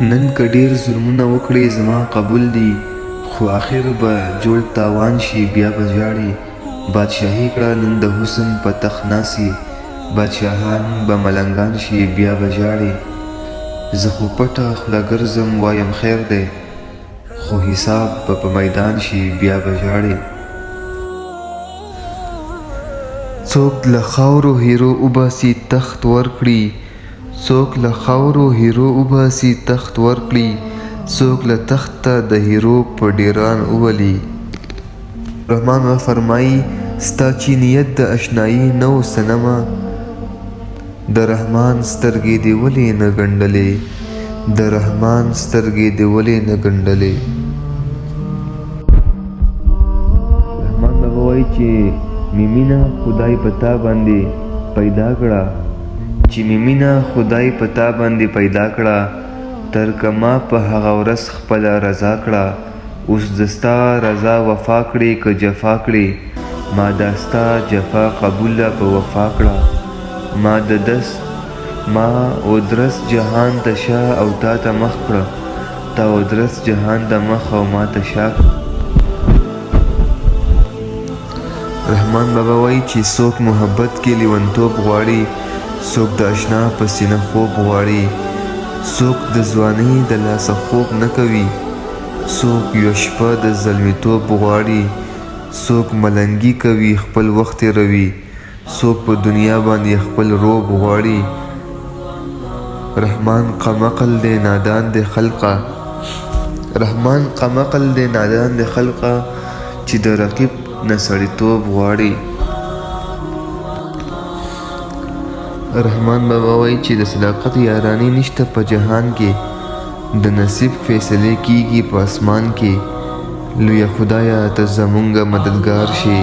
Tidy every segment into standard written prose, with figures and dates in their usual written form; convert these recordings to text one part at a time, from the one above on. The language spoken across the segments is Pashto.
نن که ډیر ظلمونه وکړې زما قبول دي، خو آخر به جوړ تاوان شي بیا به ژاړې. بادشاهي کړه نن د حسن په تخت ناسي، بادشاهان به ملنګان شي بیا به ژاړې. زه خو پټه خوله ګرځم وایم خیر دی، خو حساب به په میدان شي بیا به ژاړې. څوک له خاورو هیرو وباسي تخت ورکړي، څوک له خاورو هیرو وباسي تخت ورکړي، څوک له تخته د هیرو په ډیران وولي. رحمان فرمایي ستا چې نیت د اشنایي نه و صنمه، د رحمان سترګې دې ولې نه ګنډلې، د رحمان سترګې دې ولې نه ګنډلې. رحمان بابا وایي چې میمینه خدای په تا باندې پیدا کړه، چې میمینه خدای په تا باندې پیدا کړه، تر که ما په هغه ورځ خپله رضا کړه. اوس د ستا رضا وفا کړې که جفا کړې، ما دا ستا جفا قبوله په وفا کړه. ما ودرس جهان ته شا او تا ته مخ کړه، تا ودرس جهان ته مخ او ما ته شا کړه. رحمان بابا وایي چې څوک محبت کې لیونتوب غواړي، څوک د اشنا په سینه خوب غواړي، څوک د ځوانۍ د لاسه خوب نه کوي، څوک یوه شپه د زلمیتوب غواړي، څوک ملنګي کوي خپل وخت تېروي، څوک په دنیا باندې خپل روب غواړي. رحمان قمقل دی نادان دی خلقه، رحمان قمقل دی نادان دی خلقه، چې د رقیب نه سړیتوب غواړي. رحمان بابا وایي چې د صداقت یارانې نشته په جهان کې، د نصیب فیصلې کیږي په اسمان کې. لویه خدایه ته زمونږه مددګار شي،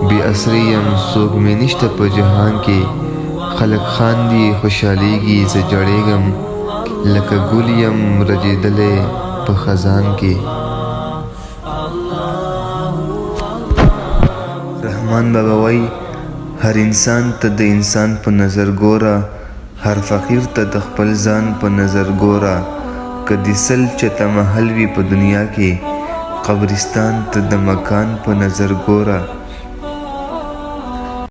بې اسرې یم څوک مې نشته په جهان کې. خلک خاندي خوشحالیږي زه جړېږم، لکه ګل یم رژېدلی په خزان کې. رحمان بابا وایي هر انسان ته د انسان په نظر ګوره، هر فقیر ته د خپل ځان په نظر ګوره. که د سل چته محل وي په دنیا کې، قبرستان ته د مکان په نظر ګوره.